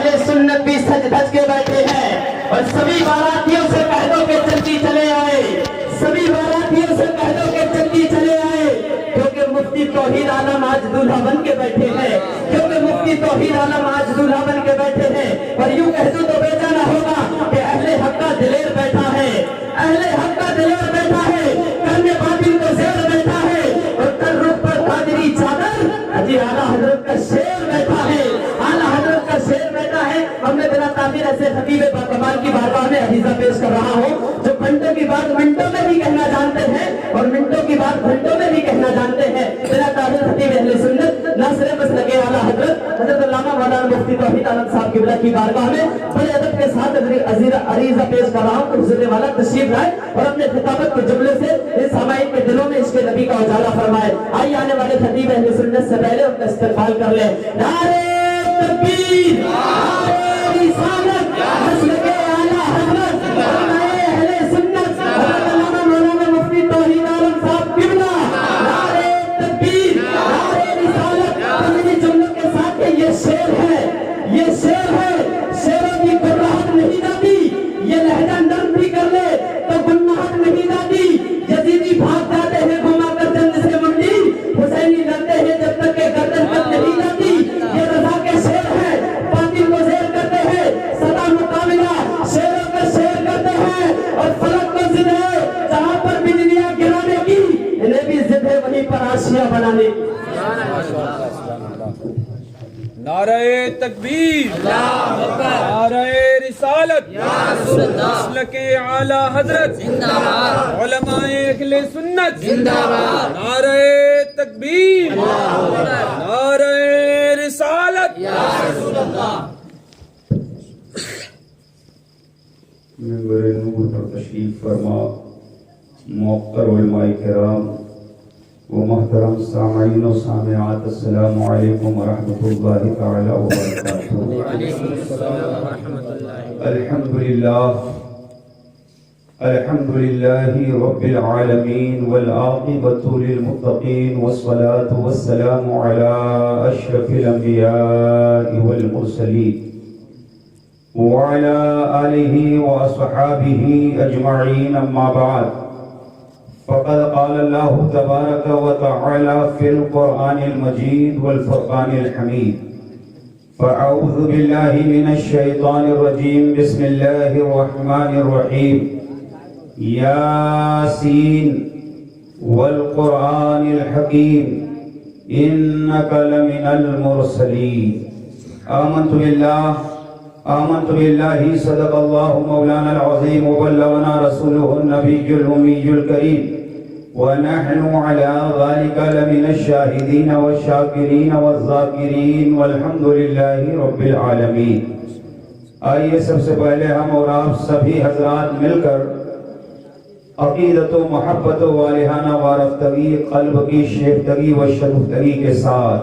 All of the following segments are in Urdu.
اہل سنت بھی سج دھج کے بیٹھے ہیں اور سبھی باراتیوں سے کہہ دو کہ جلدی چلے آئے، سبھی باراتیوں سے کہہ دو کہ جلدی چلے آئے، کیونکہ مفتی توحید عالم آج دولہا بن کے بیٹھے ہیں، کیونکہ مفتی توحید عالم آج دولہا بن کے بیٹھے ہیں۔ اور یوں کہہ دوں تو بیچا نہ ہوگا کہ اہل حق کا دلیر بیٹھا ہے، اہل حق کا دلیر بیٹھا ہے، کرنے باطل کو زیر بیٹھا ہے، اور تر رخ پر قادری چادر حجی اعلیٰ حضرت کا شیر بیٹھا ہے، اعلیٰ حضرت کا شیر بیٹھا ہے۔ ہم نے بلا تعبیر ایسے خطیب باکمال کی بارگاہ میں عریضہ پیش کر رہا ہوں جو گھنٹوں کی بات منٹوں میں بھی کہنا جانتے ہیں اور منٹوں کی بات گھنٹوں میں بھی کہنا جانتے ہیں۔ بلا تعبیر خطیب اہل سنت ناصر مسلک اعلیٰ حضرت علامہ مولانا مفتی توحید عالم صاحب قبلہ کی بارگاہ میں بڑے ادب کے ساتھ عریضہ پیش کر رہا ہوں کہ حضور والا تشریف لائے اور اپنے خطابت کے جملے سے اس سامعین کے دلوں میں اس کے نبی کا اجالا فرمائے۔ آئیے آنے والے خطیب اہل سنت سے پہلے ان کا استقبال کر لیں۔ نعرہ تکبیر، نعرہ رسالت، مسلک اعلیٰ حضرت اہل سنت حضرت علامہ مولانا مفتی توحید عالم صاحب قبلہ، نعرہ تکبیر، نعرہ رسالت۔ تمہیں جملوں کے ساتھ یہ شعر ہے، یہ شعر ہے، شعروں کی گراہٹ نہیں جاتی، یہ لہجہ نرم بھی کر لے تو گناہٹ نہیں جاتی۔ یزیدی بھاگ جاتے ہیں گھما کر جنگ سے منڈی، حسینی لڑتے ہیں جب تک کہ گردن تک نہیں جاتی۔ یہ رضا کے شعر ہے، باطل کو زیر کرتے ہیں، سدا مقابلہ شعروں کا شعر کرتے ہیں، اور فلک کو ضد ہے جہاں پر بجلیاں گرانے کی، انہیں بھی ضد ہے وہیں پر آشیاں بنانے کی۔ نعرہ تکبیر، نعرہ رسالت، مسلک اعلیٰ حضرت، علماء اہل سنت، نعرہ تکبیر، نعرہ رسالت۔ منبر نور پر تشریف فرما محترم علماء کرام و محترم سامعین و سامعات، السلام علیکم ورحمۃ اللہ تعالی وبرکاتہ۔ الحمد للہ رب العالمین والعاقبۃ للمتقین والصلاة والسلام علی اشرف الانبیاء والمرسلین وعلى آلہ واصحابہ اجمعین، اما بعد فقد قال الله تبارك وتعالى في القرآن المجيد والفرقان الحميد، فأعوذ بالله من الشيطان الرجيم، بسم الله الرحمن الرحيم، ياسين والقرآن الحكيم إنك لمن المرسلين۔ آمنت بالله صدق الله مولانا العظيم وبلغنا رسوله النبي الأمي الكريم، ونحن على ذلك لمن الشاهدين والشاكرين والذاكرين والحمد لله رب العالمين۔ آئیے سب سے پہلے ہم اور آپ سبھی حضرات مل کر عقیدت و محبت و والہانہ وارفتگی، قلب کی شیفتگی و شگفتگی کے ساتھ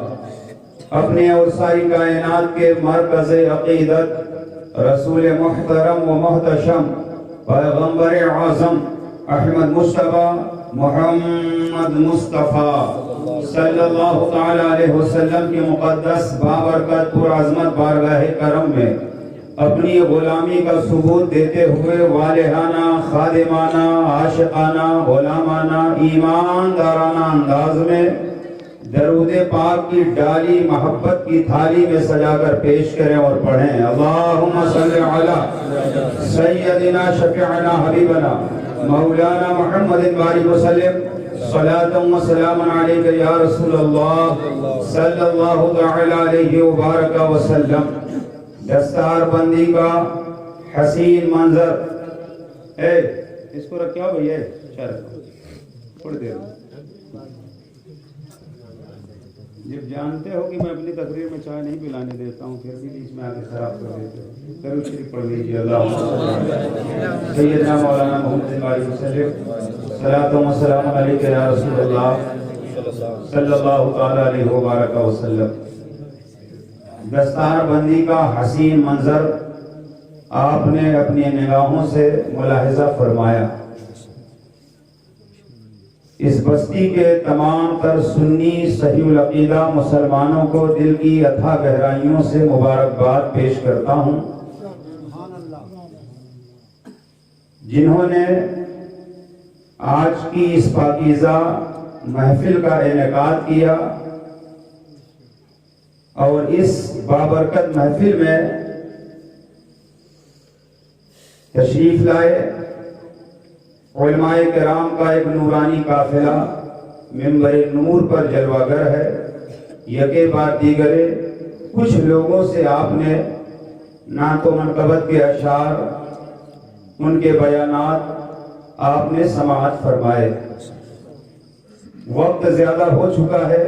اپنے اور ساری کائنات کے مرکز عقیدت رسول محترم و محتشم پیغمبر اعظم احمد مصطفیٰ محمد مصطفیٰ صلی اللہ تعالی علیہ وسلم کی مقدس بابرکت پرعظمت بارگاہ کرم میں اپنی غلامی کا ثبوت دیتے ہوئے والہانہ، خادمانہ، عاشقانہ، غلامانہ، ایماندارانہ انداز میں درود پاک کی ڈالی محبت کی تھالی میں سجا کر پیش کریں اور پڑھیں۔ اللہم صلی علی سیدنا شفیعنا حبیبنا مولانا محمد بارک وسلم، صلاۃ و سلام علیک یا رسول اللہ صلی اللہ تعالی علیہ وبارک وسلم۔ دستار بندی کا حسین منظر، اس کو رکھا بھیا تھوڑی دیر جب جانتے ہو کہ میں اپنی تقریر میں چائے نہیں پلانے دیتا ہوں، پھر بھی بیچ میں آگے خراب کر دیتے ہو، درود شریف پڑھ لیجیے۔ اللہم سیدنا مولانا محمد بارک وسلم، صلاۃ و سلام علیک یا رسول اللہ صلی اللہ تعالی علیہ وبارک وسلم۔ دستار بندی کا حسین منظر آپ نے اپنی نگاہوں سے ملاحظہ فرمایا۔ اس بستی کے تمام تر سنی صحیح العقیدہ مسلمانوں کو دل کی اتھا گہرائیوں سے مبارکباد پیش کرتا ہوں، جنہوں نے آج کی اس پاکیزہ محفل کا انعقاد کیا اور اس بابرکت محفل میں تشریف لائے۔ علماء کرام کا ایک نورانی قافلہ منبر نور پر جلوہ گر ہے، یکے بعد دیگرے کچھ لوگوں سے آپ نے نعت و منقبت کے اشعار، ان کے بیانات آپ نے سماعت فرمائے۔ وقت زیادہ ہو چکا ہے،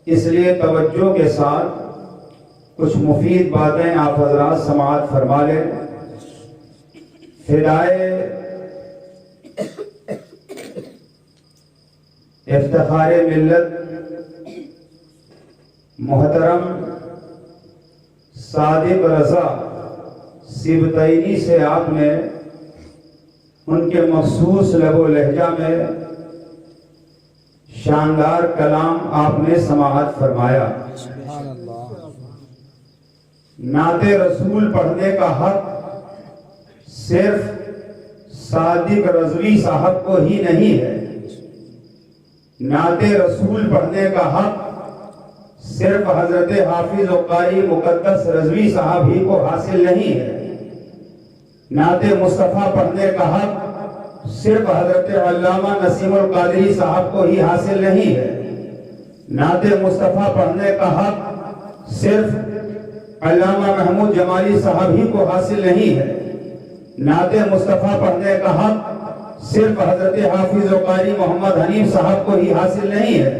اس لیے توجہ کے ساتھ کچھ مفید باتیں آپ حضرات سماعت فرما لیں۔ فدائے افتخار ملت محترم صادق رضا سبتینی سے آپ نے ان کے مخصوص لب و لہجہ میں شاندار کلام آپ نے سماعت فرمایا۔ نعت رسول پڑھنے کا حق صرف صادق رضوی صاحب کو ہی نہیں ہے، نعت رسول پڑھنے کا حق صرف حضرت حافظ و قاری مقدس رضوی صاحب ہی کو حاصل نہیں ہے، نعت مصطفیٰ پڑھنے کا حق صرف حضرت علامہ نسیم القادری صاحب کو ہی حاصل نہیں ہے، نعت مصطفیٰ پڑھنے کا حق صرف علامہ محمود جمالی صاحب ہی کو حاصل نہیں ہے، نعت مصطفیٰ پڑھنے کا حق صرف حضرت حافظ و قاری محمد حنیف صاحب کو ہی حاصل نہیں ہے،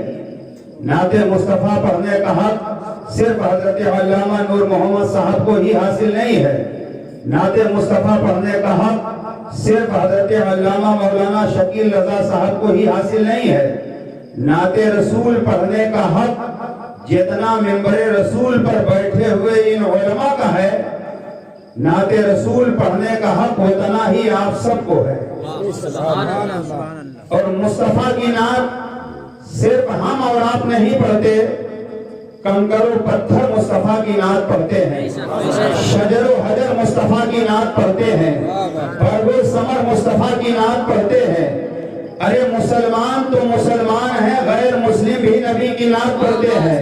نعت مصطفیٰ پڑھنے کا حق صرف حضرت علامہ نور محمد صاحب کو ہی حاصل نہیں ہے، نعت مصطفیٰ پڑھنے کا حق صرف حضرت علامہ مولانا شکیل رضا صاحب کو ہی حاصل نہیں ہے، نعت رسول پڑھنے کا حق جتنا ممبر رسول پر بیٹھے ہوئے ان علماء کا ہے، نعت رسول پڑھنے کا حق اتنا ہی آپ سب کو ہے۔ اور مصطفیٰ کی نعت صرف ہم اور آپ نہیں پڑھتے، کنکر و پتھر مصطفیٰ کی نعت پڑھتے ہیں، شجر و حجر مصطفیٰ کی نعت پڑھتے ہیں، برگ و ثمر مصطفیٰ کی نعت پڑھتے ہیں۔ ارے مسلمان تو مسلمان ہیں، غیر مسلم بھی نبی کی نعت پڑھتے ہیں۔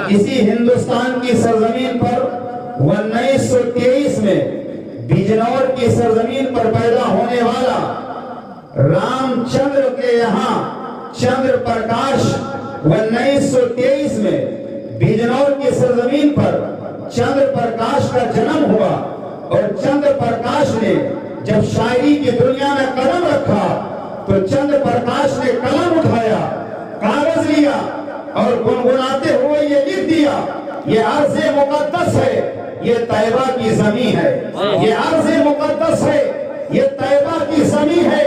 اسی ہندوستان کی سرزمین پر 1923 میں بجنور کی سرزمین پر پیدا ہونے والا رام چندر کے یہاں چندر پرکاش 1923 میں بجنور کی سرزمین پر چندر پرکاش کا جنم ہوا، اور چندر پرکاش نے جب شاعری کی دنیا میں قدم رکھا تو چندر پرکاش نے قلم اٹھایا، کاغذ لیا اور گنگناتے ہوئے یہ لکھ دیا، یہ عرض مقدس ہے، یہ طیبہ کی زمین ہے، یہ عرض مقدس ہے، یہ طیبہ کی زمین ہے،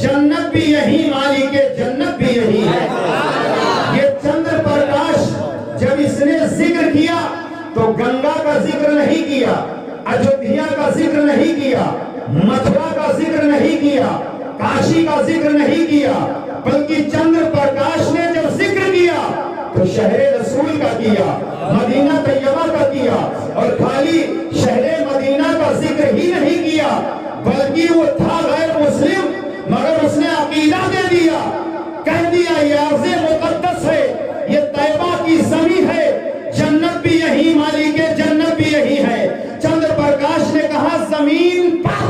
جنت بھی یہی، مالک جنت بھی یہی ہے۔ یہ چندر پرکاش جب اس نے ذکر کیا تو گنگا کا ذکر نہیں کیا، اجودھیا کا ذکر نہیں کیا، متھرا کا ذکر نہیں کیا، کاشی کا ذکر نہیں کیا، بلکہ چندر پرکاش نے جب ذکر کیا تو شہر رسول کا کیا، مدینہ طیبہ کا کیا، اور خالی شہر مدینہ کا ذکر ہی نہیں کیا بلکہ وہ تھا غیر مسلم، مگر اس نے عقیدہ دے دیا، کہہ دیا یہ عرض مقدس ہے، یہ طیبہ کی زمین ہے، جنت بھی یہی، مالک جنت بھی یہی ہے۔ چندر پرکاش نے کہا زمین پر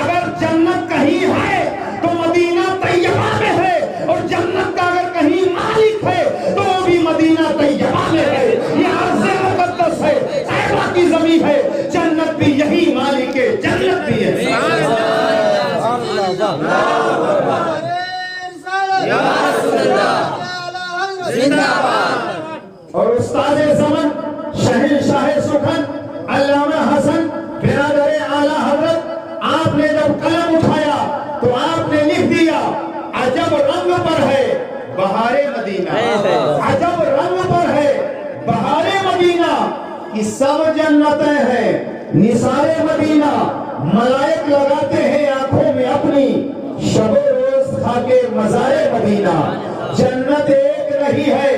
اگر جنت کہیں ہے تو مدینہ طیبہ میں ہے، اور جنت کا اگر کہیں مالک ہے تو وہ بھی مدینہ طیبہ میں ہے۔ یہ عرض مقدس ہے، طیبہ کی زمین ہے، جنت بھی یہی، مالک جنت بھی ہے۔ اور استاد زمن شہنشاہ سخن علامہ حسن برادر اعلیٰ حضرت، آپ نے جب قلم اٹھایا تو آپ نے لکھ دیا عجب رنگ پر ہے بہار مدینہ، عجب رنگ پر ہے بہار مدینہ کی سب جنتیں ہیں نثار مدینہ، ملائک لگاتے ہیں آنکھوں میں اپنی، شب و روز خاک مزار مدینہ۔ جنت ایک نہیں ہے،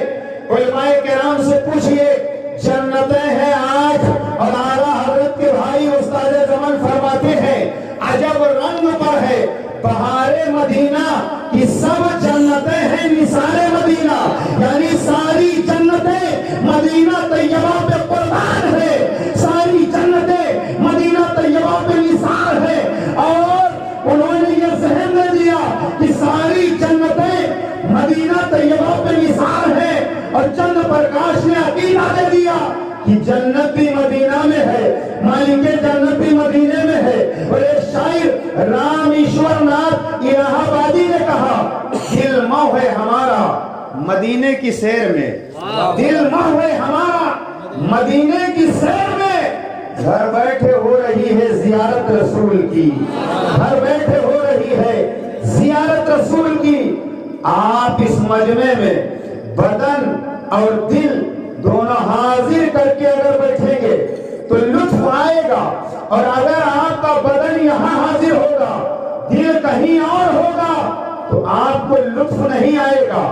علماء کرام سے پوچھئے جنتیں ہیں آج، اور اعلیٰ حضرت کے بھائی استاد زمن فرماتے ہیں عجب رنگ پر ہے بہار مدینہ کی سب جنتیں ہیں نثار مدینہ، یعنی ساری جنتیں مدینہ طیبہ پہ قربان ہے، ساری جنتیں مدینہ طیبہ پہ نثار ہے۔ اور انہوں نے یہ ذہن میں دیا کہ ساری جنتیں مدینہ طیبہ پہ نثار ہے، اور چند پرکاش نے عقیدہ دے دیا کہ جنت بھی مدینہ میں ہے، مالک جنت بھی مدینہ میں ہے۔ اور ایک شاعر رام ایشور ناتھ الہ آبادی نے کہا دل موہ ہے ہمارا مدینے کی سیر میں، دل موہ ہے ہمارا مدینے کی سیر میں۔ گھر بیٹھے ہو رہی ہے زیارت رسول کی، گھر بیٹھے ہو رہی ہے زیارت رسول کی۔ آپ اس مجمع میں بدن اور دل دونوں حاضر کر کے اگر بیٹھیں گے تو لطف آئے گا، اور اگر آپ کا بدن یہاں حاضر ہوگا دل کہیں اور ہوگا تو آپ کو لطف نہیں آئے گا۔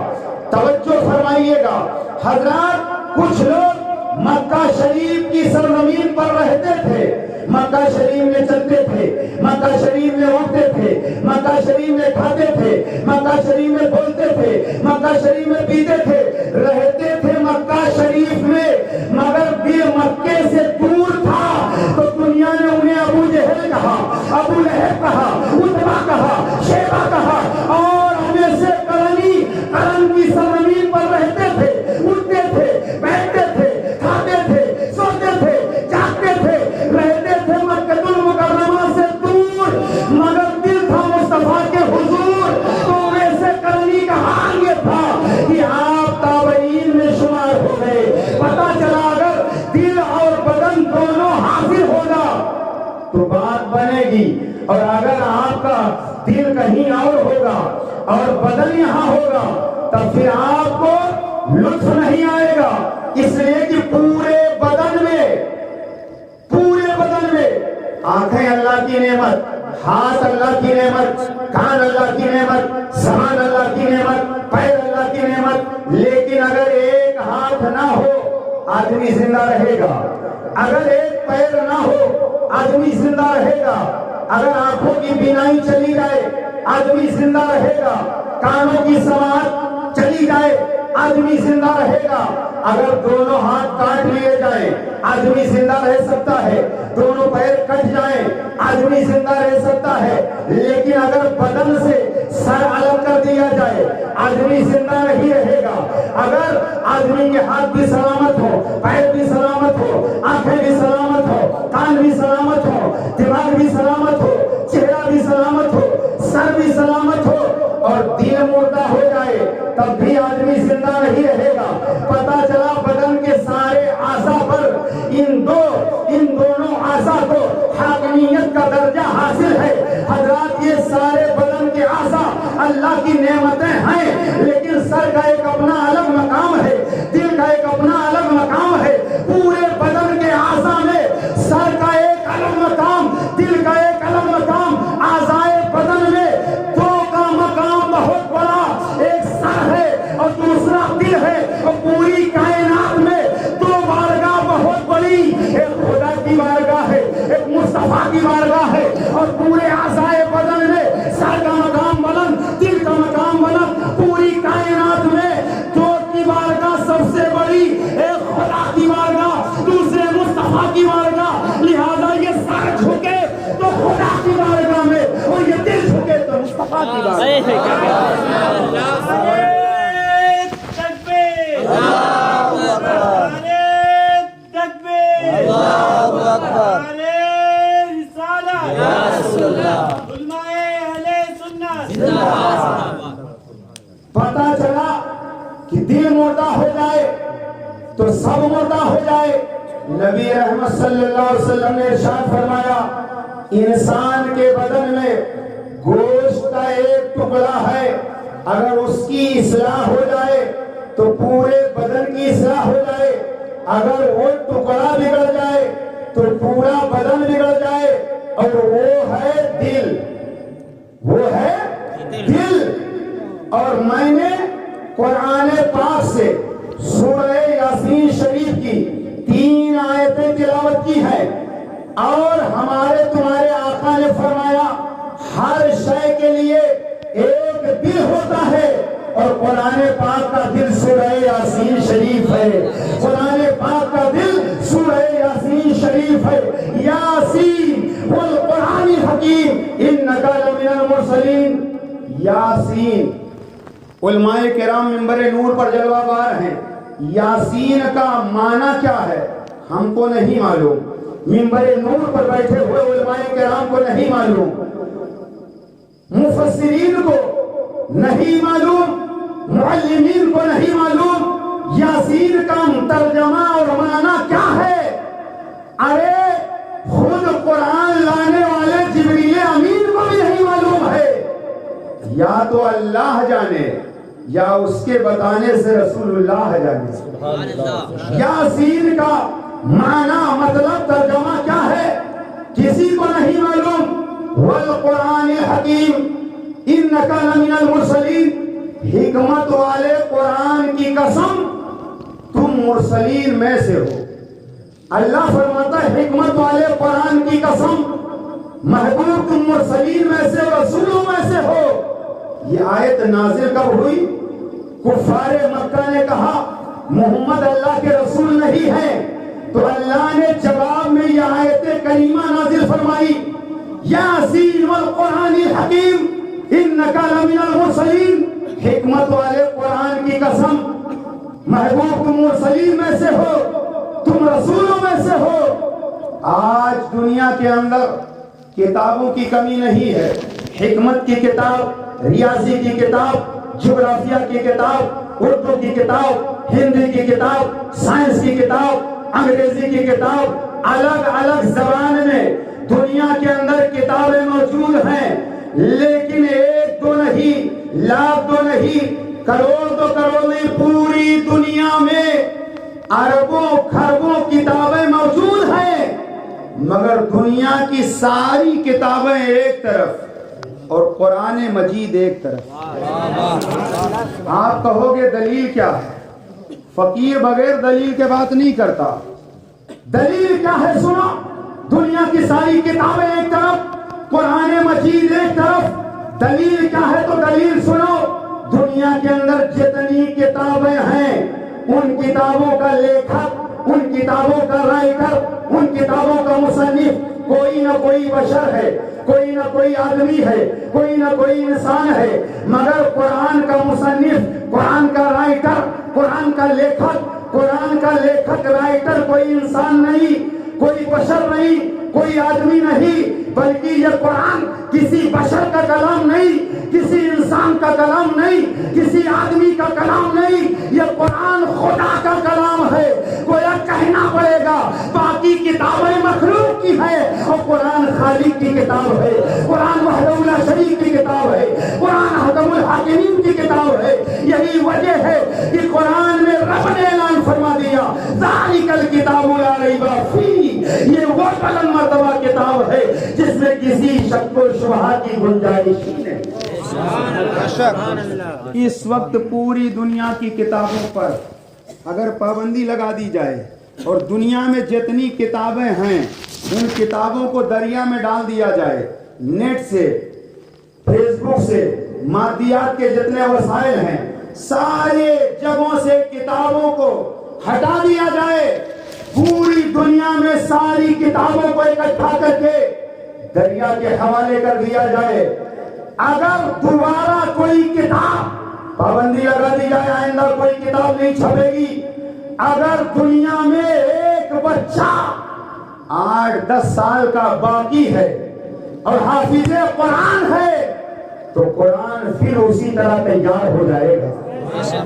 توجہ فرمائیے گا حضرات، کچھ لوگ مکہ شریف کی سرزمین پر رہتے تھے، مکہ شریف میں چلتے تھے، مکہ شریف میں اٹھتے تھے، مکہ شریف میں کھاتے تھے، مکہ شریف میں بولتے تھے، مکہ شریف میں پیتے تھے، رہتے تھے مکہ شریف میں، مگر دل مکے سے دور تھا تو دنیا نے انہیں ابو جہل کہا، ابو لہب کہا، عتبہ کہا، شیبہ کہا، اور ہمیں سے کرن کی سرزمین پر رہتے تھے، اٹھتے تھے، بیٹھتے تھے، کھاتے تھے، سوتے تھے، جاگتے تھے، رہتے تھے مکہ المکرمہ سے دور، مگر دل تھا مصطفیٰ کے حضور۔ تو ویسے کرنی کا حال یہ تھا کہ آپ تابعین میں شمار ہو گئے۔ پتہ چلا اگر دل اور بدن دونوں حاضر ہوگا تو بات بنے گی، اور اگر آپ کا دل کہیں اور ہوگا اور بدن یہاں ہوگا تب پھر آپ کو لطف نہیں آئے گا، اس لیے کہ پورے بدن میں آنکھیں اللہ کی نعمت، ہاتھ اللہ کی نعمت، کان اللہ کی نعمت، زبان اللہ کی نعمت، پیر اللہ کی نعمت، لیکن اگر ایک ہاتھ نہ ہو آدمی زندہ رہے گا، اگر ایک پیر نہ ہو آدمی زندہ رہے گا، اگر آنکھوں کی بینائی چلی جائے آدمی زندہ رہے گا، کانوں کی سماعت چلی جائے آدمی زندہ رہے گا، اگر دونوں ہاتھ کاٹ لیے جائیں آدمی زندہ رہ سکتا ہے، دونوں پیر کٹ جائیں آدمی زندہ رہ سکتا ہے، لیکن اگر بدن سے سر الگ کر دیا جائے آدمی زندہ نہیں رہے گا۔ اگر آدمی کے ہاتھ بھی سلامت ہو، پیر بھی سلامت ہو، آنکھیں بھی سلامت ہو، کان بھی سلامت ہو، دماغ بھی سلامت ہو، چہرہ بھی سلامت ہو، سر بھی سلامت ہو، اور دل مردہ ہو جائے تب بھی آدمی زندہ نہیں رہے گا۔ پتہ چلا بدن کے سارے اعضاء پر ان دونوں اعضاء کو حاکمیت کا درجہ حاصل ہے۔ حضرات یہ سارے بدن کے اعضاء اللہ کی نعمتیں ہیں، لیکن سر کا ایک اپنا الگ مقام ہے، دل کا ایک اپنا الگ مقام ہے۔ پورے بدن کے اعضاء میں سر کا ایک الگ مقام، دل کا ایک الگ مقام، اعضائے بدن میں دو کا مقام بہت بڑا، ایک سر ہے اور دوسرا دل ہے، اور پوری کائنات میں دو بارگاہ بہت بڑی، ایک خدا کی بارگاہ ہے، ایک مصطفیٰ کی بارگاہ ہے، اور پورے اعضائے بدن میں سر کا مقام بلند، دل کا مقام بلند، پوری کائنات میں دو کی بارگاہ سب سے بڑی، ایک خدا کی بارگاہ، دوسرے مصطفیٰ کی بارگاہ، لہذا یہ سر جھکے تو خدا کی بارگاہ میں، اور یہ دل جھکے تو مصطفیٰ کی بارگاہ میں۔ پتا چلا کہ دل مردہ ہو جائے تو سب مردہ ہو جائے۔ نبی رحمت صلی اللہ علیہ وسلم نے ارشاد فرمایا انسان کے بدن میں گوشت کا ایک ٹکڑا ہے، اگر اس کی اصلاح ہو جائے تو پورے بدن کی اصلاح ہو جائے، اگر وہ ٹکڑا بگڑ جائے تو پورا بدن بگڑ جائے، اور وہ ہے دل، وہ ہے دل۔ اور میں نے قرآن پاک سے سورہ یاسین شریف کی 3 آیتیں تلاوت کی ہے، اور ہمارے تمہارے آقا نے فرمایا ہر شے کے لیے ایک دل ہوتا ہے، اور قرآن پاک کا دل سورہ یاسین شریف ہے، قرآن پاک کا دل سورہ یاسین شریف ہے۔ یاسین والقرآن الحکیم انک لمن المرسلین۔ یاسین، علماء کرام منبر نور پر جلوہ بار ہیں، یاسین کا معنی کیا ہے ہم کو نہیں معلوم، منبر نور پر بیٹھے ہوئے علماء کرام کو نہیں معلوم، مفسرین کو نہیں معلوم، معلمین کو نہیں معلوم یاسین کا ترجمہ اور معنی کیا ہے۔ ارے خود قرآن لانے والے جبریل امین کو بھی نہیں معلوم ہے، یا تو اللہ جانے یا اس کے بتانے سے رسول اللہ جانے۔ یاسین کا معنی مطلب ترجمہ کیا ہے کسی کو نہیں معلوم۔ والقرآن الحکیم انک لمن المرسلین، حکمت والے قرآن کی قسم تم مرسلین میں سے ہو۔ اللہ فرماتا ہے حکمت والے قرآن کی قسم محبوب تم مرسلین میں سے، رسولوں میں سے ہو۔ یہ آیت نازل کب ہوئی؟ کفار مکہ نے کہا محمد اللہ کے رسول نہیں ہے، تو اللہ نے جواب میں یہ آیت کریمہ نازل فرمائی، یاسین والقرآن الحکیم انک لمن المرسلین، حکمت والے قرآن کی قسم محبوب تم مرسلین میں سے ہو، تم رسولوں میں سے ہو۔ آج دنیا کے اندر کتابوں کی کمی نہیں ہے، حکمت کی کتاب، ریاضی کی کتاب، جغرافیہ کی کتاب، اردو کی کتاب، ہندی کی کتاب، سائنس کی کتاب، انگریزی کی کتاب، الگ الگ زبان میں دنیا کے اندر کتابیں موجود ہیں، لیکن ایک دو نہیں، لاکھ دو نہیں، کروڑ دو کروڑ نہیں، پوری دنیا میں اربوں کھربوں کتابیں موجود ہیں، مگر دنیا کی ساری کتابیں ایک طرف اور قرآن مجید ایک طرف۔ آپ کہو گے دلیل کیا ہے؟ فقیر بغیر دلیل کے بات نہیں کرتا۔ دلیل کیا ہے سنو، دنیا کی ساری کتابیں ایک طرف، قرآن مجید ایک طرف۔ دلیل کیا ہے تو دلیل سنو، دنیا کے اندر جتنی کتابیں ہیں ان کتابوں کا لیکھک، ان کتابوں کا رائٹر، ان کتابوں کا مصنف کوئی نہ کوئی بشر ہے، کوئی نہ کوئی آدمی ہے، کوئی نہ کوئی انسان ہے، مگر قرآن کا مصنف، قرآن کا رائٹر، قرآن کا لیکھک، قرآن کا لیکھک رائٹر کوئی انسان نہیں، کوئی بشر نہیں، کوئی آدمی نہیں، بلکہ یہ قرآن کسی بشر کا کلام نہیں، کسی انسان کا کلام نہیں، کسی آدمی کا کلام نہیں، یہ قرآن خدا کا کلام ہے۔ گویا کہنا پڑے گا باقی کتابیں مخلوق کی ہے اور قرآن خالق کی کتاب ہے، قرآن وحدہ لا شریک کی کتاب ہے، قرآن حکم الحاکمین کی کتاب ہے۔ یہی وجہ ہے کہ قرآن میں رب نے اعلان فرما دیا ذالک الکتاب لا ریب فیہ، یہ وہ بلند مرتبہ کتاب ہے جس میں کسی شک و شبہ کی گنجائش نہیں۔ اس وقت پوری دنیا کی کتابوں پر اگر پابندی لگا دی جائے اور دنیا میں جتنی کتابیں ہیں ان کتابوں کو دریا میں ڈال دیا جائے، نیٹ سے، فیس بک سے، مادیات کے جتنے وسائل ہیں سارے جگہوں سے کتابوں کو ہٹا دیا جائے، پوری دنیا میں ساری کتابوں کو اکٹھا کر کے دریا کے حوالے کر دیا جائے، اگر دوبارہ کوئی کتاب پابندی لگا دی جائے آئندہ کوئی کتاب نہیں چھپے گی، اگر دنیا میں ایک بچہ 8-10 سال کا باقی ہے اور حافظ قرآن ہے تو قرآن پھر اسی طرح تیار ہو جائے گا۔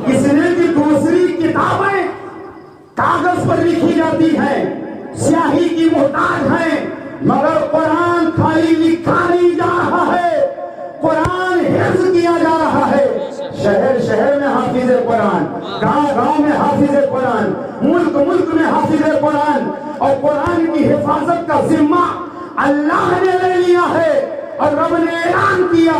اس لیے کہ دوسری کتابیں کاغذ پر لکھی جاتی ہیں، سیاہی کی محتاج ہیں، مگر قرآن خالی لکھا نہیں جا رہا ہے، قرآن حفظ کیا جا رہا ہے۔ شہر شہر میں حافظ قرآن، گاؤں گاؤں میں حافظ قرآن، ملک ملک میں حافظ قرآن، اور قرآن کی حفاظت کا ذمہ اللہ نے لے لیا ہے، اور رب نے اعلان کیا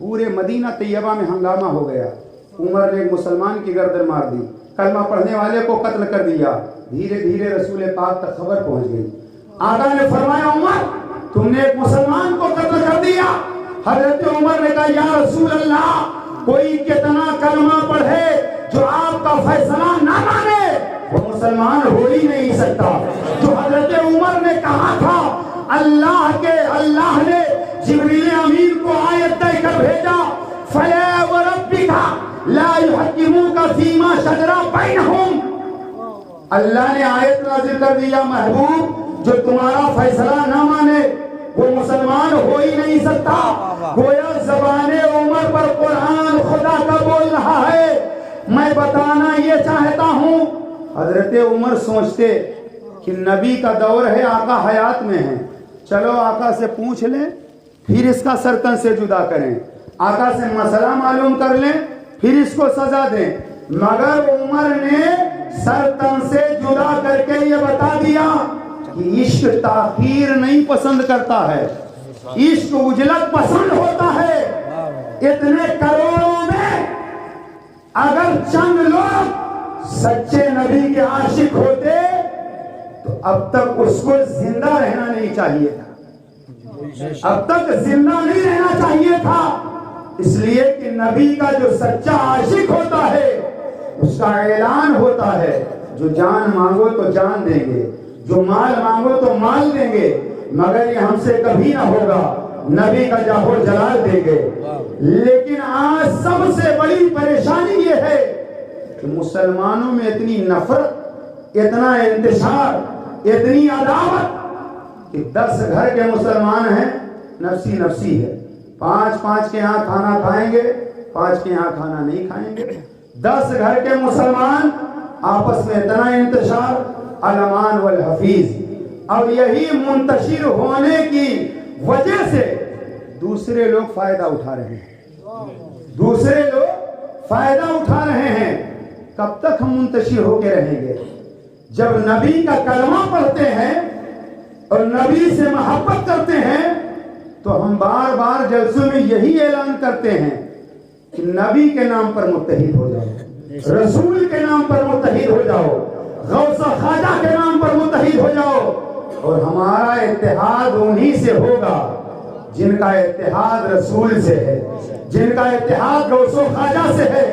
پورے مدینہ طیبہ میں ہنگامہ ہو گیا. عمر نے ایک مسلمان کی گردن مار دی, کلمہ پڑھنے والے کو قتل کر دیا. دھیرے دھیرے رسول پاک تک خبر پہنچ گئی. آقا نے فرمایا عمر تم نے ایک مسلمان کو قتل کر دیا. حضرت عمر نے کہا یا رسول اللہ کوئی کتنا کلمہ پڑھے جو آپ کا فیصلہ نہ مانے وہ مسلمان ہو ہی نہیں سکتا. جو حضرت عمر نے کہا تھا اللہ نے جبریل امین کو آیت دے کر بھیجا فَلَا وَرَبِّكَ لَا يُحَكِّمُونَ فِيمَا شَجَرَ بَيْنَهُمْ. اللہ نے آیت نازل کر دیا محبوب جو تمہارا فیصلہ نہ مانے وہ مسلمان ہو ہی نہیں سکتا. گویا زبان عمر پر قرآن خدا کا بول رہا ہے. میں بتانا یہ چاہتا ہوں حضرت عمر سوچتے کہ نبی کا دور ہے, آقا حیات میں ہیں, چلو آقا سے پوچھ لیں پھر اس کا سرتن سے جدا کریں, آقا سے مسئلہ معلوم کر لیں پھر اس کو سزا دیں. مگر عمر نے سرتن سے جدا کر کے یہ بتا دیا کہ عشق تاخیر نہیں پسند کرتا ہے, عشق اجلت پسند ہوتا ہے. اتنے کروڑوں میں اگر چند لوگ سچے نبی کے عاشق ہوتے تو اب تک اس کو زندہ رہنا نہیں چاہیے تھا, اب تک زندہ نہیں رہنا چاہیے تھا. اس لیے کہ نبی کا جو سچا عاشق ہوتا ہے اس کا اعلان ہوتا ہے جو جان مانگو تو جان دیں گے, جو مال مانگو تو مال دیں گے, مگر یہ ہم سے کبھی نہ ہوگا, نبی کا جاہو جلال دیں گے. لیکن آج سب سے بڑی پریشانی یہ ہے کہ مسلمانوں میں اتنی نفرت, اتنا انتشار, اتنی عداوت کہ 10 گھر کے مسلمان ہیں نفسی نفسی ہے, 5 کے یہاں کھانا کھائیں گے, 5 کے یہاں کھانا نہیں کھائیں گے. 10 گھر کے مسلمان آپس میں اتنا انتشار, علمان والحفیظ. اور یہی منتشر ہونے کی وجہ سے دوسرے لوگ فائدہ اٹھا رہے ہیں, دوسرے لوگ فائدہ اٹھا رہے ہیں. کب تک ہم منتشر ہو کے رہیں گے؟ جب نبی کا کلمہ پڑھتے ہیں اور نبی سے محبت کرتے ہیں تو ہم بار بار جلسوں میں یہی اعلان کرتے ہیں کہ نبی کے نام پر متحد ہو جاؤ, رسول کے نام پر متحد ہو جاؤ, غوث خواجہ کے نام پر متحد ہو جاؤ. اور ہمارا اتحاد انہی سے ہوگا جن کا اتحاد رسول سے ہے, جن کا اتحاد غوث خواجہ سے ہے.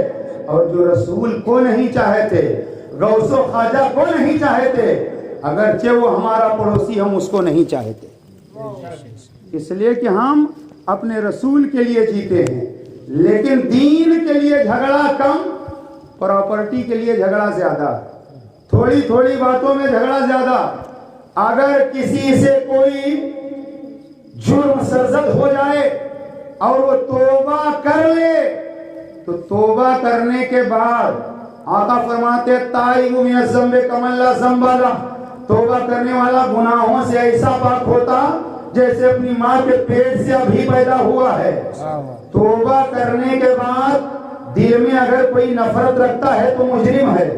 اور جو رسول کو نہیں چاہتے, غوث خواجہ کو نہیں چاہتے, اگرچہ وہ ہمارا پڑوسی ہم اس کو نہیں چاہتے, اس لیے کہ ہم اپنے رسول کے لیے جیتے ہیں. لیکن دین کے لیے جھگڑا کم, پراپرٹی کے لیے جھگڑا زیادہ, تھوڑی تھوڑی باتوں میں جھگڑا زیادہ. اگر کسی سے کوئی جرم سرزد ہو جائے اور وہ توبہ کر لے تو توبہ کرنے کے بعد آقا فرماتے تائب من الذنب کمن لا ذنب لہ, توبہ کرنے والا گناہوں سے ایسا پاک ہوتا جیسے اپنی ماں کے پیٹ سے ابھی پیدا ہوا ہے. توبہ کرنے کے بعد دل میں اگر کوئی نفرت رکھتا ہے تو مجرم ہے.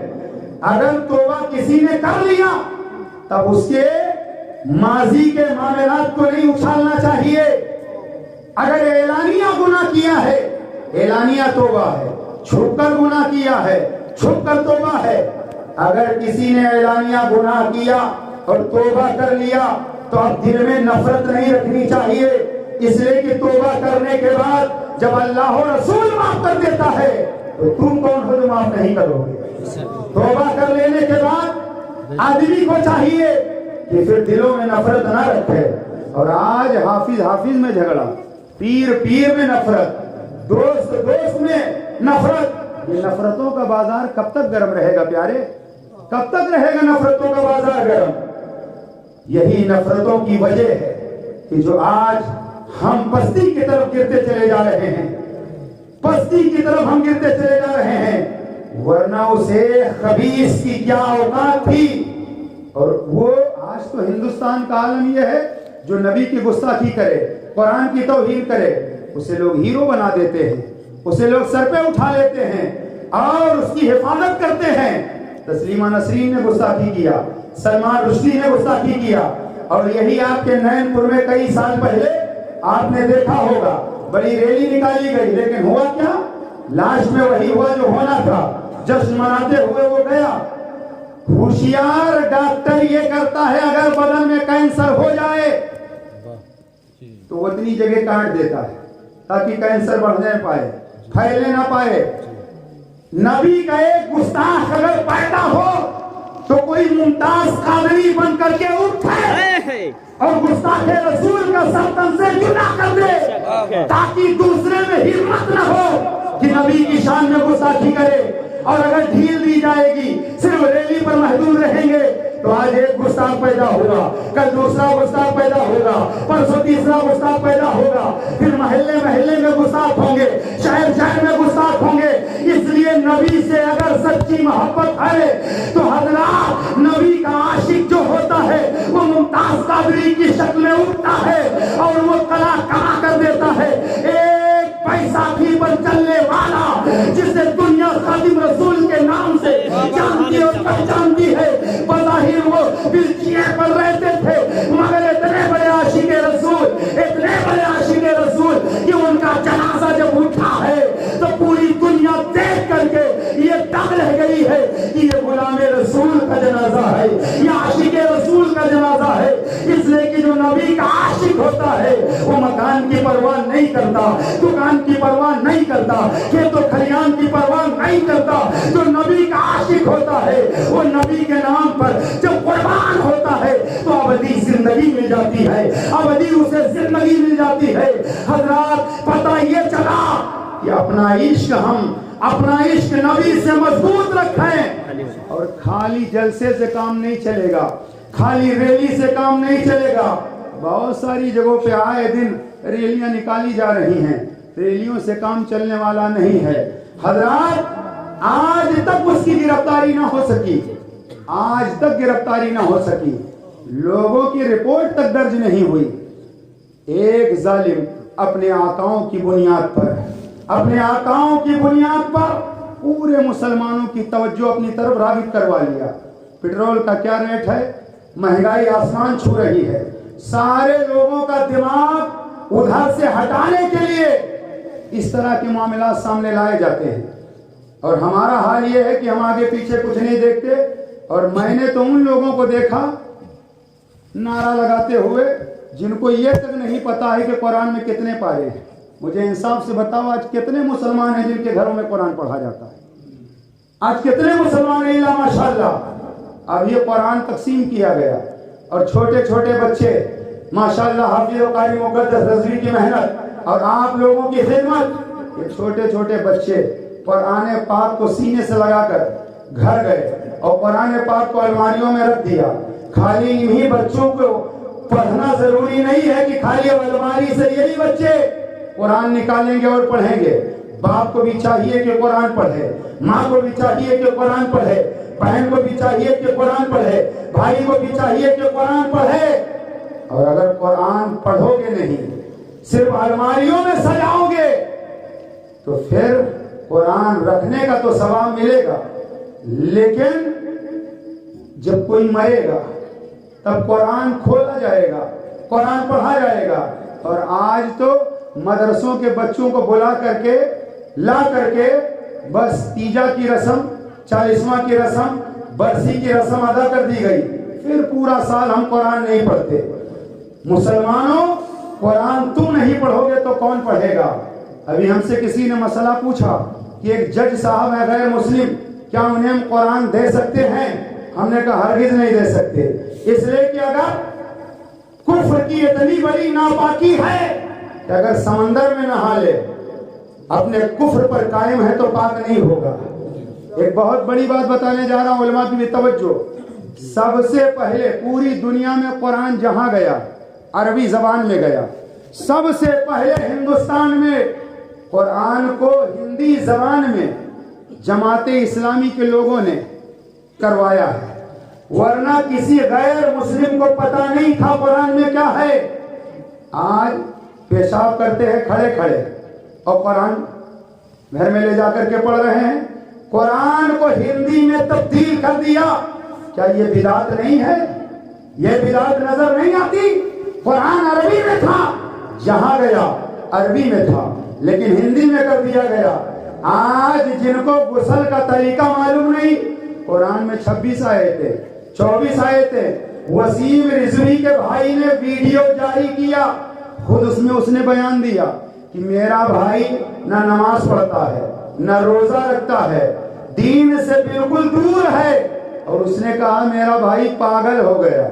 اگر توبہ کسی نے کر لیا تب اس کے ماضی کے معاملات کو نہیں اچھالنا چاہیے. اگر اعلانیہ گناہ کیا ہے اعلانیہ توبہ ہے, چھپ کر گناہ کیا ہے چھپ کر توبہ ہے. اگر کسی نے اعلانیہ گناہ کیا اور توبہ کر لیا تو اب دل میں نفرت نہیں رکھنی چاہیے, اس لیے کہ توبہ کرنے کے بعد جب اللہ و رسول معاف کر دیتا ہے تو تم کون ہو جو معاف نہیں کرو گے. توبہ کر لینے کے بعد آدمی کو چاہیے کہ پھر دلوں میں نفرت نہ رکھے. اور آج حافظ میں جھگڑا, پیر میں نفرت, دوست میں نفرت. یہ نفرتوں کا بازار کب تک گرم رہے گا پیارے, کب تک رہے گا نفرتوں کا بازار گرم؟ یہی نفرتوں کی وجہ ہے کہ جو آج ہم پستی کی طرف گرتے چلے جا رہے ہیں, پستی کی طرف ہم گرتے چلے جا رہے ہیں. ورنہ اسے خبیث کی کیا اوقات تھی. اور وہ آج تو ہندوستان کا عالم یہ ہے جو نبی کی گستاخی کرے, قرآن کی توہین کرے, اسے لوگ ہیرو بنا دیتے ہیں, اسے لوگ سر پہ اٹھا لیتے ہیں اور اس کی حفاظت کرتے ہیں. تسلیمہ نسرین نے گستاخی کیا, سلمان رشدی نے گستاخی کیا, اور یہی آپ کے نین پور میں کئی سال پہلے آپ نے دیکھا ہوگا بڑی ریلی نکالی گئی، لیکن ہوا کیا؟ لاسٹ میں وہی ہوا جو ہونا تھا، جشن مناتے ہوئے وہ گیا۔ ہوشیار ڈاکٹر یہ کرتا ہے اگر بدن میں کینسر ہو جائے تو وہ اتنی جگہ کاٹ دیتا ہے تاکہ کینسر بڑھنے پائے، پھیلنے نہ پائے۔ نبی کا ایک گستاخ اگر پیدا ہو تو کوئی ممتاز قادری بن کر کے اٹھے اور گستاخ رسول کا سرتن سے جدا کر دے تاکہ دوسرے میں ہمت نہ ہو کہ نبی کی شان میں گستاخی کرے۔ اور اگر ڈھیل دی جائے گی، صرف ریلی پر محدود رہیں گے تو آج ایک گستاخ پیدا ہوگا، کل دوسرا گستاخ پیدا ہوگا، پرسوں تیسرا گستاخ پیدا ہوگا، پھر محلے محلے میں گستاخ ہوں گے، شہر شہر میں گستاخ ہوں گے۔ اس لیے نبی سے اگر سچی محبت ہے تو حضرات نبی کا عاشق جو ہوتا ہے وہ ممتاز قادری کی شکل میں اٹھتا ہے اور وہ کلا کما کر دیتا ہے۔ ایک پیسہ بھی پر چلنے والا جسے دنیا خادم رسول کے نام سے جانتی اور پہچانتی ہے، بظاہر وہ بلچیے پر رہتے تھے مگر اتنے بڑے عاشق رسول، اتنے بڑے عاشق رسول کہ ان کا جنازہ جب اٹھا ہے تو پوری دنیا دیکھ کر کے یہ دم رہ گئی ہے کہ یہ غلام رسول کا جنازہ ہے، یہ عاشق رسول کا جنازہ ہے۔ اس لیے کہ جو نبی کا عاشق ہوتا ہے وہ مکان کی پرواہ نہیں کرتا، دکان کی پرواہ نہیں کرتا، کھیت و کھلیان کی پرواہ نہیں کرتا۔ جو نبی کا عاشق ہوتا ہے وہ نبی کے نام پر جب قربان ہوتا ہے تو ابدی زندگی مل جاتی ہے، ابدی اسے زندگی مل جاتی ہے۔ حضرات پتہ یہ چلا کہ اپنا عشق نبی سے مضبوط رکھیں، اور خالی جلسے سے کام نہیں چلے گا، خالی ریلی سے کام نہیں چلے گا۔ بہت ساری جگہوں پہ آئے دن ریلیاں نکالی جا رہی ہیں، ریلیوں سے کام چلنے والا نہیں ہے۔ حضرات آج تک اس کی گرفتاری نہ ہو سکی، آج تک گرفتاری نہ ہو سکی، لوگوں کی رپورٹ تک درج نہیں ہوئی۔ ایک ظالم اپنے آقاؤں کی بنیاد پر پورے مسلمانوں کی توجہ اپنی طرف راغب کروا لیا۔ پیٹرول کا کیا ریٹ ہے، مہنگائی آسمان چھو رہی ہے، سارے لوگوں کا دماغ ادھر سے ہٹانے کے لیے اس طرح کے معاملات سامنے لائے جاتے ہیں، اور ہمارا حال یہ ہے کہ ہم آگے پیچھے کچھ نہیں دیکھتے۔ اور میں نے تو ان لوگوں کو دیکھا نعرہ لگاتے ہوئے جن کو یہ تک نہیں پتا ہے کہ قرآن میں کتنے پارے ہیں۔ مجھے انصاف سے بتاؤ آج کتنے مسلمان ہیں جن کے گھروں میں قرآن پڑھا جاتا ہے؟ آج کتنے مسلمان ہیں؟ اللہ ماشاءاللہ۔ اب یہ قرآن تقسیم کیا گیا اور چھوٹے چھوٹے بچے ماشاءاللہ حافظ و قاری مقدس رضوی کی محنت اور آپ لوگوں کی خدمت، یہ چھوٹے چھوٹے بچے قرآن پاک کو سینے سے لگا کر گھر گئے اور قرآن پاک کو الماریوں میں رکھ دیا۔ خالی انہی بچوں کو پڑھنا ضروری نہیں ہے کہ خالی الماری سے یہی بچے قرآن نکالیں گے اور پڑھیں گے۔ باپ کو بھی چاہیے کہ قرآن پڑھے، ماں کو بھی چاہیے کہ قرآن پڑھے، بہن کو بھی چاہیے کہ قرآن پڑھے، بھائی کو بھی چاہیے کہ قرآن پڑھے۔ اور اگر قرآن پڑھو گے نہیں، صرف الماریوں میں سجاؤ گے تو پھر قرآن رکھنے کا تو ثواب ملے گا، لیکن جب کوئی مرے گا تب قرآن کھولا جائے گا، قرآن پڑھا جائے گا۔ اور آج تو مدرسوں کے بچوں کو بلا کر کے لا کر کے بس تیجا کی رسم، 40واں کی رسم، برسی کی رسم ادا کر دی گئی، پھر پورا سال ہم قرآن نہیں پڑھتے۔ مسلمانوں قرآن تم نہیں پڑھو گے تو کون پڑھے گا؟ ابھی ہم سے کسی نے مسئلہ پوچھا کہ ایک جج صاحب ہے غیر مسلم، کیا انہیں ہم قرآن دے سکتے ہیں؟ ہم نے کہا ہرگز نہیں دے سکتے، اس لیے کہ اگر کفر کی اتنی بڑی ناپاکی ہے کہ اگر سمندر میں نہا لے اپنے کفر پر قائم ہے تو پاک نہیں ہوگا۔ ایک بہت بڑی بات بتانے جا رہا ہوں، علماء کی بھی توجہ۔ سب سے پہلے پوری دنیا میں قرآن جہاں گیا عربی زبان میں گیا، سب سے پہلے ہندوستان میں قرآن کو ہندی زبان میں جماعت اسلامی کے لوگوں نے کروایا ہے، ورنہ کسی غیر مسلم کو پتا نہیں تھا قرآن میں کیا ہے۔ آج پیشاب کرتے ہیں کھڑے کھڑے اور قرآن گھر میں لے جا کر کے پڑھ رہے ہیں۔ قرآن کو ہندی میں تبدیل کر دیا، کیا یہ بدعت نہیں ہے؟ یہ بدعت نظر نہیں آتی؟ قرآن عربی میں تھا، جہاں گیا عربی میں تھا لیکن ہندی میں کر دیا گیا. آج جن کو غسل کا طریقہ معلوم نہیں، قرآن میں 26 آیتیں 24 آیتیں. وسیم رضوی کے بھائی نے ویڈیو جاری کیا، خود اس نے بیان دیا کہ میرا بھائی نہ نماز پڑھتا ہے نہ روزہ رکھتا ہے، دین سے بالکل دور ہے. اور اس نے کہا میرا بھائی پاگل ہو گیا،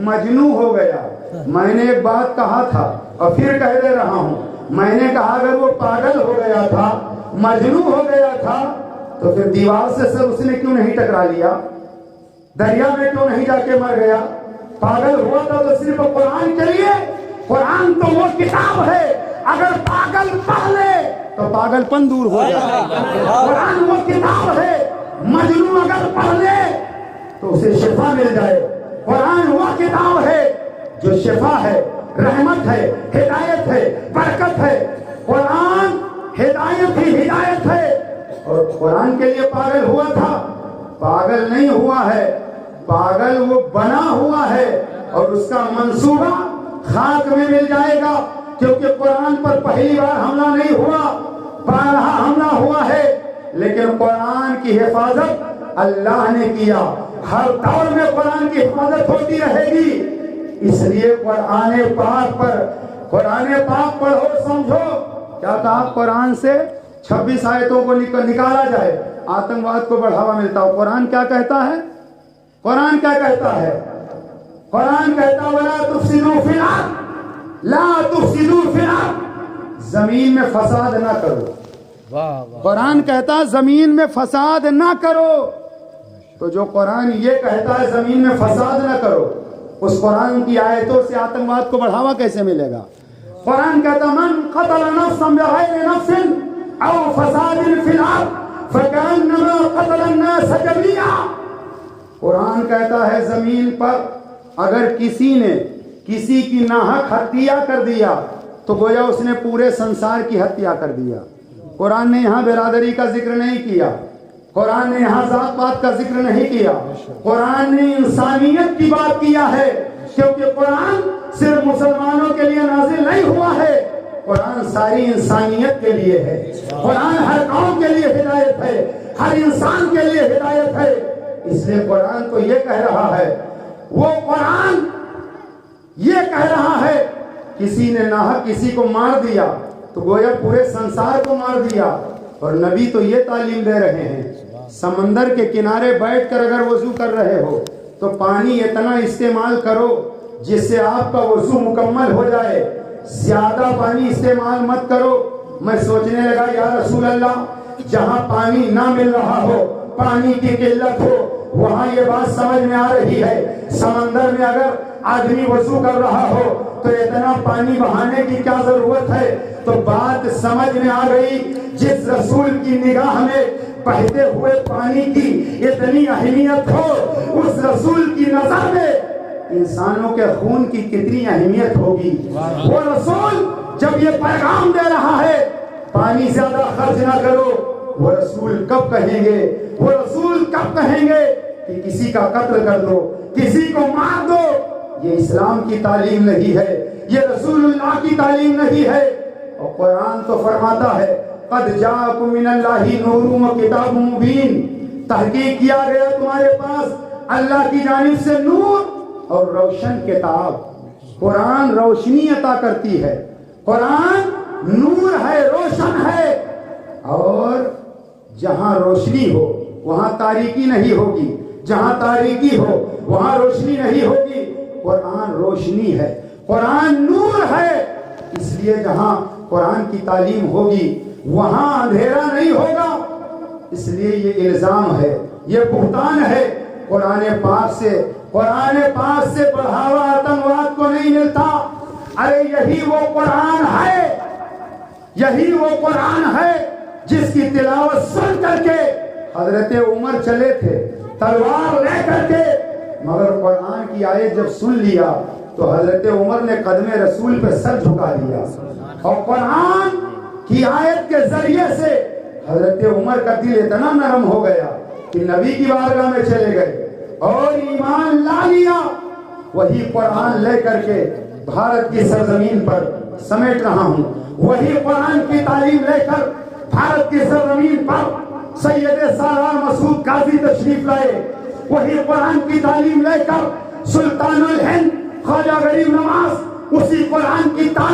مجنون ہو گیا. میں نے ایک بات کہا تھا اور پھر کہہ دے رہا ہوں، میں نے کہا اگر وہ پاگل ہو گیا تھا، مجنون ہو گیا تھا، تو پھر دیوار سے سر اس نے کیوں نہیں ٹکرا لیا؟ دریا میں کیوں نہیں جا کے مر گیا؟ پاگل ہوا تھا تو صرف قرآن کے لیے. قرآن تو وہ کتاب ہے، اگر پاگل پڑھ لے تو پاگل پن دور ہو جائے. قرآن وہ کتاب ہے، مجنون اگر پڑھ لے تو اسے شفا مل جائے. قرآن وہ کتاب ہے جو شفا ہے، رحمت ہے، ہدایت ہے، برکت ہے. قرآن ہدایت ہی ہدایت ہے. اور قرآن کے لیے پاگل ہوا تھا، پاگل نہیں ہوا ہے، پاگل وہ بنا ہوا ہے اور اس کا منصوبہ خاک میں مل جائے گا. کیونکہ قرآن پر پہلی بار حملہ نہیں ہوا، بارہا حملہ ہوا ہے، لیکن قرآن کی حفاظت اللہ نے کیا. ہر دور میں قرآن کی حفاظت ہوتی رہے گی. اس لیے قرآن پاک پڑھو، سمجھو. کیا کہا؟ قرآن سے 26 آیتوں کو نکالا جائے، آتنکواد کو بڑھاوا ملتا ہو. قرآن کیا کہتا ہے؟ قرآن کیا کہتا ہے؟ قرآن کہتا وَلَا تُفْسِدُوا فِي الْأَرْضِ، لا تُفْسِدُوا فِي الْأَرْضِ، زمین میں فساد نہ کرو. قرآن کہتا زمین میں فساد نہ کرو. تو جو قرآن یہ کہتا ہے زمین میں فساد نہ کرو، اس قرآن کی آیتوں سے آتنکواد کو بڑھاوا کیسے ملے گا؟ قرآن کہتا من قتل نفسا بغیر نفس او فساد فی الارض فکأنما قتل الناس جميعا. قرآن کہتا ہے زمین پر اگر کسی نے کسی کی ناحق ہتیا کر دیا تو گویا اس نے پورے سنسار کی ہتیا کر دیا. قرآن نے یہاں برادری کا ذکر نہیں کیا، قرآن نے یہاں ذات پات کا ذکر نہیں کیا، قرآن نے انسانیت کی بات کیا ہے. کیونکہ قرآن صرف مسلمانوں کے لیے نازل نہیں ہوا ہے، قرآن ساری انسانیت کے لیے ہے. قرآن ہر قوم کے لیے ہدایت ہے، ہر انسان کے لیے ہدایت ہے. اس لیے قرآن تو یہ کہہ رہا ہے، وہ قرآن یہ کہہ رہا ہے کسی نے ناحق کسی کو مار دیا تو گویا پورے سنسار کو مار دیا. اور نبی تو یہ تعلیم دے رہے ہیں سمندر کے کنارے بیٹھ کر اگر وضو کر رہے ہو تو پانی اتنا استعمال کرو جس سے آپ کا وضو مکمل ہو جائے، زیادہ پانی استعمال مت کرو. میں سوچنے لگا یا رسول اللہ، جہاں پانی نہ مل رہا ہو، پانی کی قلت ہو، وہاں یہ بات سمجھ میں آ رہی ہے سمندر میں اگر آدمی وضو کر رہا ہو تو اتنا پانی بہانے کی کیا ضرورت ہے؟ تو بات سمجھ میں آ گئی. جس رسول کی نگاہ میں بہتے ہوئے پانی کی اتنی اہمیت ہو، اس رسول کی نظر میں انسانوں کے خون کی کتنی اہمیت ہوگی. وہ رسول جب یہ پیغام دے رہا ہے پانی زیادہ خرچ نہ کرو، وہ رسول کب کہیں گے؟ وہ رسول کب کہیں گے کہ کسی کا قتل کر دو، کسی کو مار دو؟ یہ اسلام کی تعلیم نہیں ہے، یہ رسول اللہ کی تعلیم نہیں ہے. اور قرآن تو فرماتا ہے قد جاءکم من اللہ نور و کتاب مبین، تحقیق کیا گیا تمہارے پاس اللہ کی جانب سے نور اور روشن کتاب. قرآن روشنی عطا کرتی ہے، قرآن نور ہے، روشن ہے. اور جہاں روشنی ہو وہاں تاریکی نہیں ہوگی، جہاں تاریکی ہو وہاں روشنی نہیں ہوگی. قرآن روشنی ہے، قرآن نور ہے. اس لیے جہاں قرآن کی تعلیم ہوگی وہاں اندھیرا نہیں ہوگا. اس لیے یہ الزام ہے، یہ بہتان ہے. قرآن پاک سے بڑھاوا آتنکواد کو نہیں ملتا. ارے یہی وہ قرآن ہے، یہی وہ قرآن ہے جس کی تلاوت سن کر کے حضرت عمر چلے تھے تلوار لے کر کے، مگر قرآن کی آیت جب سن لیا تو حضرت عمر نے قدم رسول پہ سر جھکا دیا. اور قرآن کی آیت کے ذریعے سے حضرت عمر کا دل اتنا نرم ہو گیا کہ نبی کی بارگاہ میں چلے گئے اور ایمان لا لیا. وہی قرآن لے کر کے بھارت کی سرزمین پر سمیٹ رہا ہوں. وہی قرآن کی تعلیم لے کر بھارت کی سرزمین پر سید سالار مسعود قاضی تشریف لائے. وہی قرآن کی تعلیم لے کر سلطان الہند خواجہ غریب نواز اسی قرآن کی تعلیم